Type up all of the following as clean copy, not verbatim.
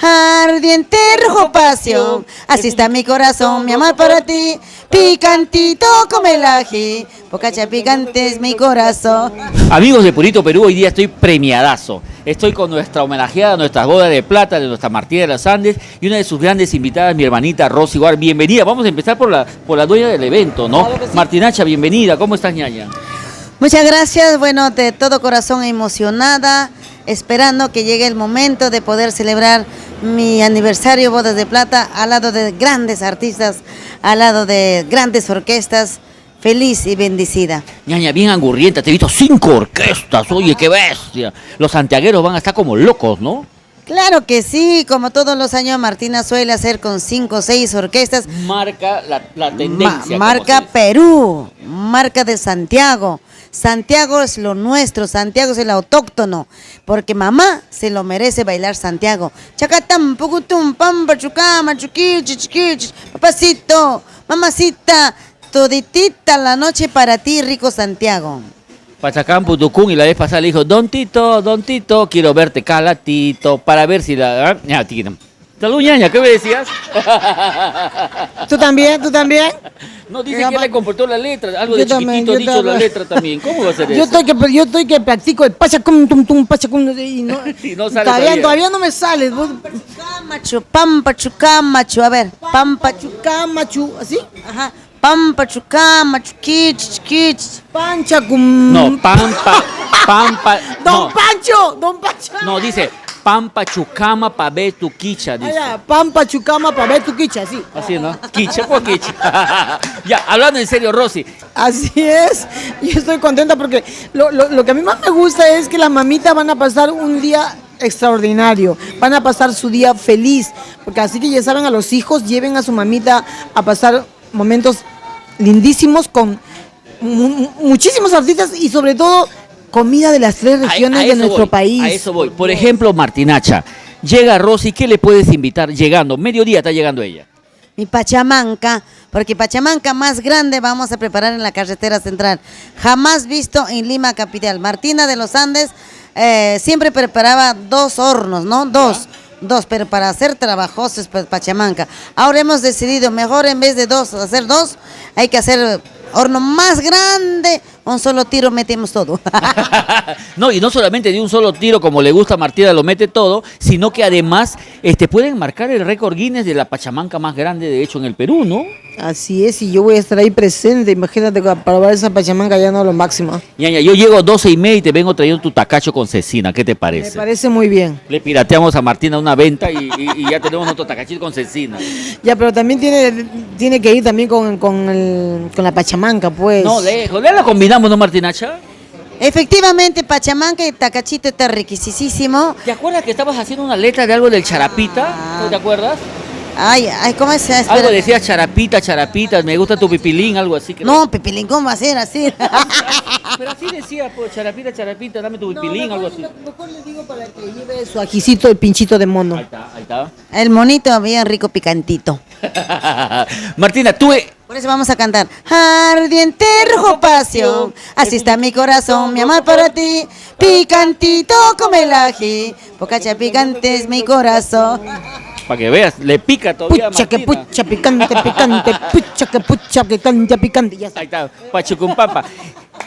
ardiente rojo pasión. Así está mi corazón, mi amor para ti, picantito como el ají, bocacha picante es mi corazón. Amigos de Purito Perú, hoy día estoy premiadazo. Estoy con nuestra homenajeada, nuestras bodas de plata de nuestra Martina de los Andes y una de sus grandes invitadas, mi hermanita Rosy Guar. Bienvenida, vamos a empezar por la dueña del evento, ¿no? Claro que sí. Martinacha, bienvenida, ¿cómo estás, ñaña? Muchas gracias, bueno, de todo corazón emocionada, esperando que llegue el momento de poder celebrar mi aniversario Bodas de Plata al lado de grandes artistas, al lado de grandes orquestas, feliz y bendecida. Ñaña, bien angurrienta, te he visto 5 orquestas, oye, qué bestia. Los santiagueros van a estar como locos, ¿no? Claro que sí, como todos los años Martina suele hacer con 5 o 6 orquestas. Marca la tendencia. Marca como se dice. Perú, marca de Santiago. Santiago es lo nuestro, Santiago es el autóctono, porque mamá se lo merece bailar Santiago. Chacatam, pucutum, pampa, chucama, chuquichi, chiquichi, papacito, mamacita, toditita la noche para ti, rico Santiago. Pachacán, Putucún, y la vez pasada le dijo, Don Tito, quiero verte calatito, para ver si la... Ya, tiquita. Salud, ñaña, ¿qué me decías? ¿Tú también? ¿Tú también? No, dice que le comportó la letra, algo de Yo también, chiquitito yo dicho la también. letra también. ¿Cómo va a ser Yo eso? estoy que practico el pachacum, tum, tum, pachacum, y no, Y no sale todavía. todavía no me sale. Chucamachu, pampa, chucamachu, a ver, pampa, Camachu, ¿así? ajá, pampa, chucamachu, chiquichi. Panchacum. No, pampa, Don Pancho. no, dice, pampa chucama pa ver tu quicha, dice. Allá, Pampa Chucama para ver tu quicha, así. Así, ¿no? Quicha por quicha. Ya, hablando en serio, Rosy, Así es. Yo estoy contenta porque lo que a mí más me gusta es que las mamitas van a pasar un día extraordinario, van a pasar su día feliz, porque así que ya saben, a los hijos lleven a su mamita a pasar momentos lindísimos con muchísimos artistas y sobre todo comida de las 3 regiones de eso nuestro voy, país. A eso voy. Por ejemplo, Martinacha, llega Rosy, ¿qué le puedes invitar? Llegando, mediodía está llegando ella. Mi pachamanca, porque pachamanca más grande vamos a preparar en la carretera central, jamás visto en Lima capital. Martina de los Andes siempre preparaba 2 hornos, ¿no? Dos, pero para hacer trabajosos pachamanca. Ahora hemos decidido, mejor en vez de 2, hacer 2, hay que hacer horno más grande, un solo tiro metemos todo. No, y no solamente de un solo tiro, como le gusta a Martina, lo mete todo, sino que además pueden marcar el récord Guinness de la pachamanca más grande, de hecho, en el Perú, ¿no? Así es, y yo voy a estar ahí presente. Imagínate que para ver esa pachamanca ya no lo máximo. Ñaña, yo llego a 12:30 y te vengo trayendo tu tacacho con cecina, ¿qué te Me parece? parece muy bien. Le pirateamos a Martina una venta y ya tenemos nuestro tacachito con cecina. Ya, pero también tiene que ir también con la pachamanca, pues. No, lejos, ya la combinamos, ¿no, Martinacha? Efectivamente, pachamanca y tacachito está riquisísimo. ¿Te acuerdas que estabas haciendo una letra de algo del charapita? ¿No te acuerdas? Ay, ¿cómo es? Espera. Algo decía charapita, me gusta tu pipilín, algo así. creo. No, Pipilín, ¿cómo va a ser así? Pero así decía, pues, charapita, dame tu pipilín, algo así. Mejor le digo para que lleve su ajicito, el pinchito de mono. Ahí está. El monito bien rico picantito. Martina, Por eso vamos a cantar. Ardiente rojo pasión, así está mi corazón, mi amor para ti, picantito como el ají, bocacha picante es mi corazón. para que veas, le pica todavía a Pucha que Martina. pucha picante, pucha que canta picante. Ya está. Ahí está, Pachucumpapa.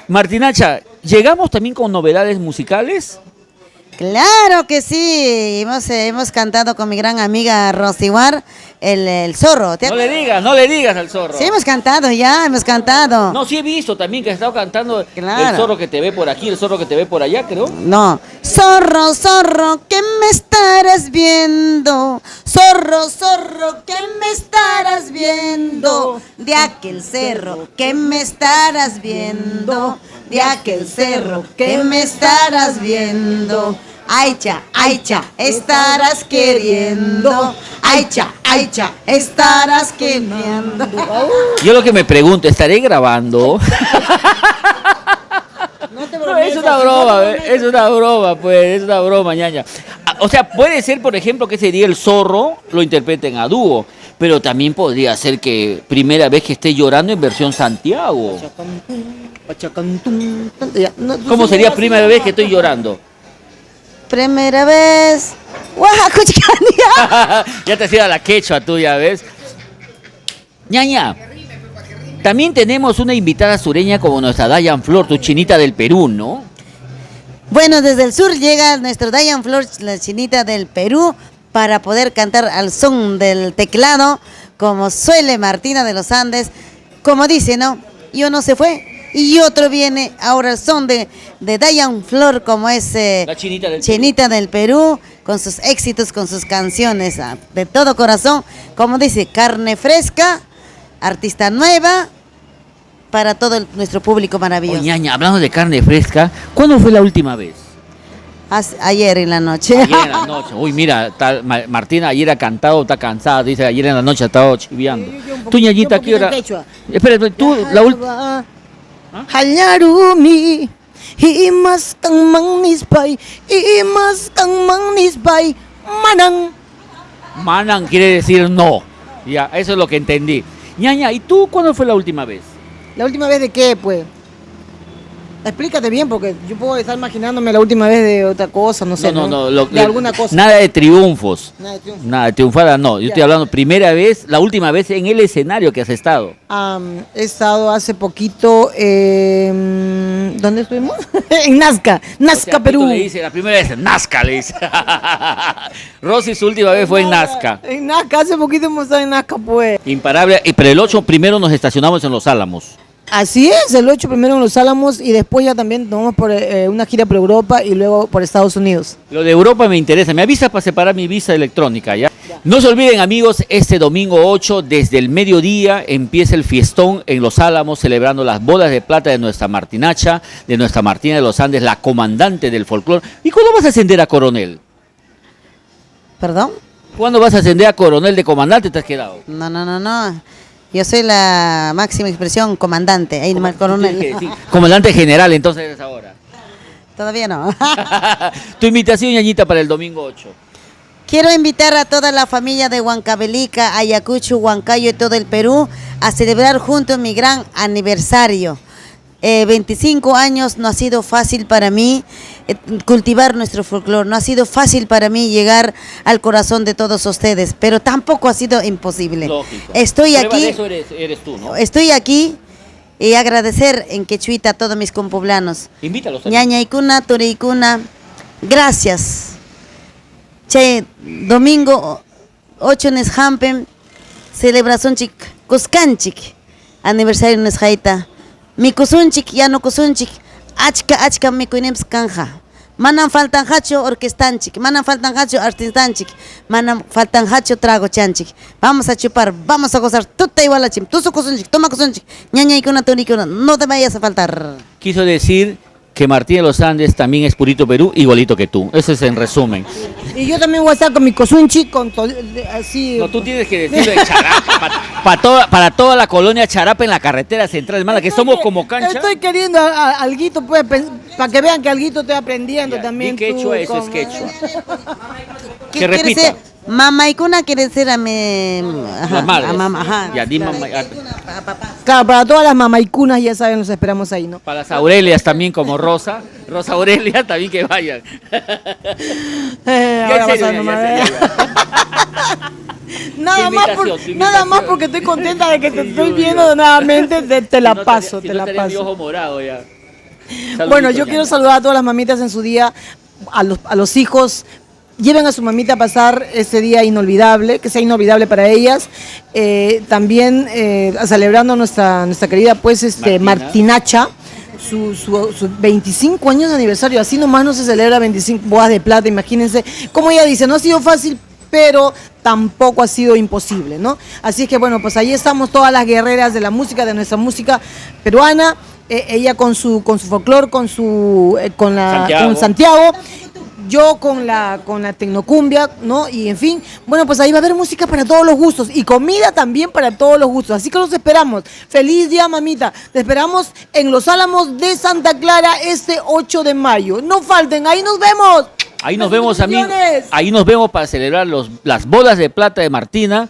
Martinacha, ¿llegamos también con novedades musicales? Claro que sí, hemos cantado con mi gran amiga Rosy Guar, el zorro. No le digas al zorro. Sí, hemos cantado. No, sí he visto también que has estado cantando Claro. el zorro que te ve por aquí, el zorro que te ve por allá, creo. No. Zorro, zorro, que me estarás viendo. Zorro, zorro, que me estarás viendo. De aquel cerro que me estarás viendo. De aquel cerro que me estarás viendo. Aicha, aicha, estarás queriendo. Aicha, aicha, estarás queriendo. Yo lo que me pregunto, ¿estaré grabando? No te No, es una broma, es una broma, ñaña. O sea, puede ser, por ejemplo, que ese día el zorro lo interpreten a dúo, pero también podría ser que primera vez que esté llorando en versión Santiago. Pachacantún. Ya, no, ¿Cómo sería primera vez que estoy llorando? Primera vez. Oaxaca. Ya te hacía la quechua tú, ya ves. Ñaña, también tenemos una invitada sureña como nuestra Dayan Flor, tu chinita del Perú, ¿no? Bueno, desde el sur llega nuestro Dayan Flores, la chinita del Perú, para poder cantar al son del teclado, como suele Martina de los Andes. Como dice, ¿no? Y uno se fue y otro viene. Ahora el son de Dayan Flor, como es La chinita del chinita del Perú, con sus éxitos, con sus canciones, de todo corazón. Como dice, carne fresca, artista nueva, para todo nuestro público maravilloso. Oye, Ñaña, hablando de carne fresca, ¿cuándo fue la última vez? Ayer en la noche. Ayer en la noche. Uy, mira, Martina ayer ha cantado, está cansada, dice ayer en la noche ha estado chiviando. Tú, Ñañita, ¿qué hora? Espera, tú, la última. Halyarumi, imas kang mangnispay, imas kang mangnispay, manang. Manan quiere decir no. Ya, eso es lo que entendí. Ñaña, ¿y tú cuándo fue la última vez? ¿La última vez de qué, pues? Explícate bien, porque yo puedo estar imaginándome la última vez de otra cosa, no sé. No, de alguna cosa. Nada de triunfos. Nada de triunfo. Nada de triunfada, no. Yo Ya. estoy hablando primera vez, la última vez en el escenario que has estado. He estado hace poquito, ¿dónde estuvimos? En Nazca, Nazca, Perú. Le dice, la primera vez, Nazca, le dice. Rosy, su última vez fue en Nazca. En Nazca, hace poquito hemos estado en Nazca, pues. Imparable. Pero el 8 primero nos estacionamos en Los Álamos. Así es, el 8 primero en Los Álamos y después ya también tomamos por una gira por Europa y luego por Estados Unidos. Lo de Europa me interesa. Me avisa para separar mi visa electrónica, ¿ya? No se olviden, amigos, este domingo 8, desde el mediodía, empieza el fiestón en Los Álamos, celebrando las bodas de plata de nuestra Martinacha, de nuestra Martina de los Andes, la comandante del folclore. ¿Y cuándo vas a ascender a coronel? ¿Perdón? ¿Cuándo vas a ascender a coronel de comandante? ¿Te has quedado? No. Yo soy la máxima expresión comandante, ahí nomás coronel. Tienes que decir, comandante general, entonces eres ahora. Todavía no. Tu invitación, Ñañita, para el domingo 8. Quiero invitar a toda la familia de Huancavelica, Ayacucho, Huancayo y todo el Perú a celebrar juntos mi gran aniversario. 25 años no ha sido fácil para mí cultivar nuestro folclore, no ha sido fácil para mí llegar al corazón de todos ustedes, pero tampoco ha sido imposible. Lógico. Estoy Prueba aquí. de eso eres tú, ¿no? Estoy aquí y agradecer en quechuita a todos mis compoblanos. Invítalos también. Ñañaykuna, Turiykuna, gracias. Che, domingo 8 Neshampen, celebración chic, Cuscanchic, aniversario Nesjaita. Mi kusunchik, ya no kusunchik, achka mikuynips kanja. Manan faltan hacho orquestanchik, manan faltan hacho artistanchik, manan faltan hacho trago chanchik. Vamos a chupar, vamos a gozar, tuta igual a chim, tusu kusunchik, toma kusunchik, ñañaykuna, turikuna, no te vayas a faltar. Quiso decir que Martín de los Andes también es purito Perú, igualito que tú. Eso es en resumen. Y yo también voy a estar con mi cosunchi, así. No, tú tienes que decirlo de Charapa, para toda la colonia Charapa en la carretera central, hermana, que somos como cancha. Estoy queriendo alguito, pues, para que vean que alguito estoy aprendiendo Ya, también. di quechua, tú, eso es con- quechua. ¿Qué Que quiere repita. ser? Mamaykuna quiere ser a mi... Las madres. a mamá, ajá. Ya, di Claro. mamá. Claro, para todas las mamaycunas, ya saben, los esperamos ahí, ¿no? Para las Aurelias también, como Rosa Aurelia, también que vayan. Ya, Ahora en vas serio, a ya, nomás, ya, ¿eh? Tu Nada más, invitación, tu nada más invitación. porque estoy contenta de que te Sí, estoy yo. viendo nuevamente, te la Si no paso, si te no la estaría mi paso. ojo morado ya. Bueno, Saludito, yo quiero Ñaña. saludar a todas las mamitas en su día, a los hijos. Lleven a su mamita a pasar ese día inolvidable, que sea inolvidable para ellas. También celebrando nuestra querida pues Martinacha, su 25 años de aniversario. Así nomás no se celebra 25 bodas de plata, imagínense. Como ella dice, no ha sido fácil, pero tampoco ha sido imposible, ¿no? Así es que bueno, pues ahí estamos todas las guerreras de la música, de nuestra música peruana. Ella con su folclore, con Santiago, yo con la tecnocumbia, ¿no? Y en fin, bueno, pues ahí va a haber música para todos los gustos y comida también para todos los gustos. Así que los esperamos. Feliz día, mamita. Te esperamos en Los Álamos de Santa Clara este 8 de mayo. No falten, ahí nos vemos. Ahí nos vemos, amigos. Bendiciones. Ahí nos vemos para celebrar las bodas de plata de Martina.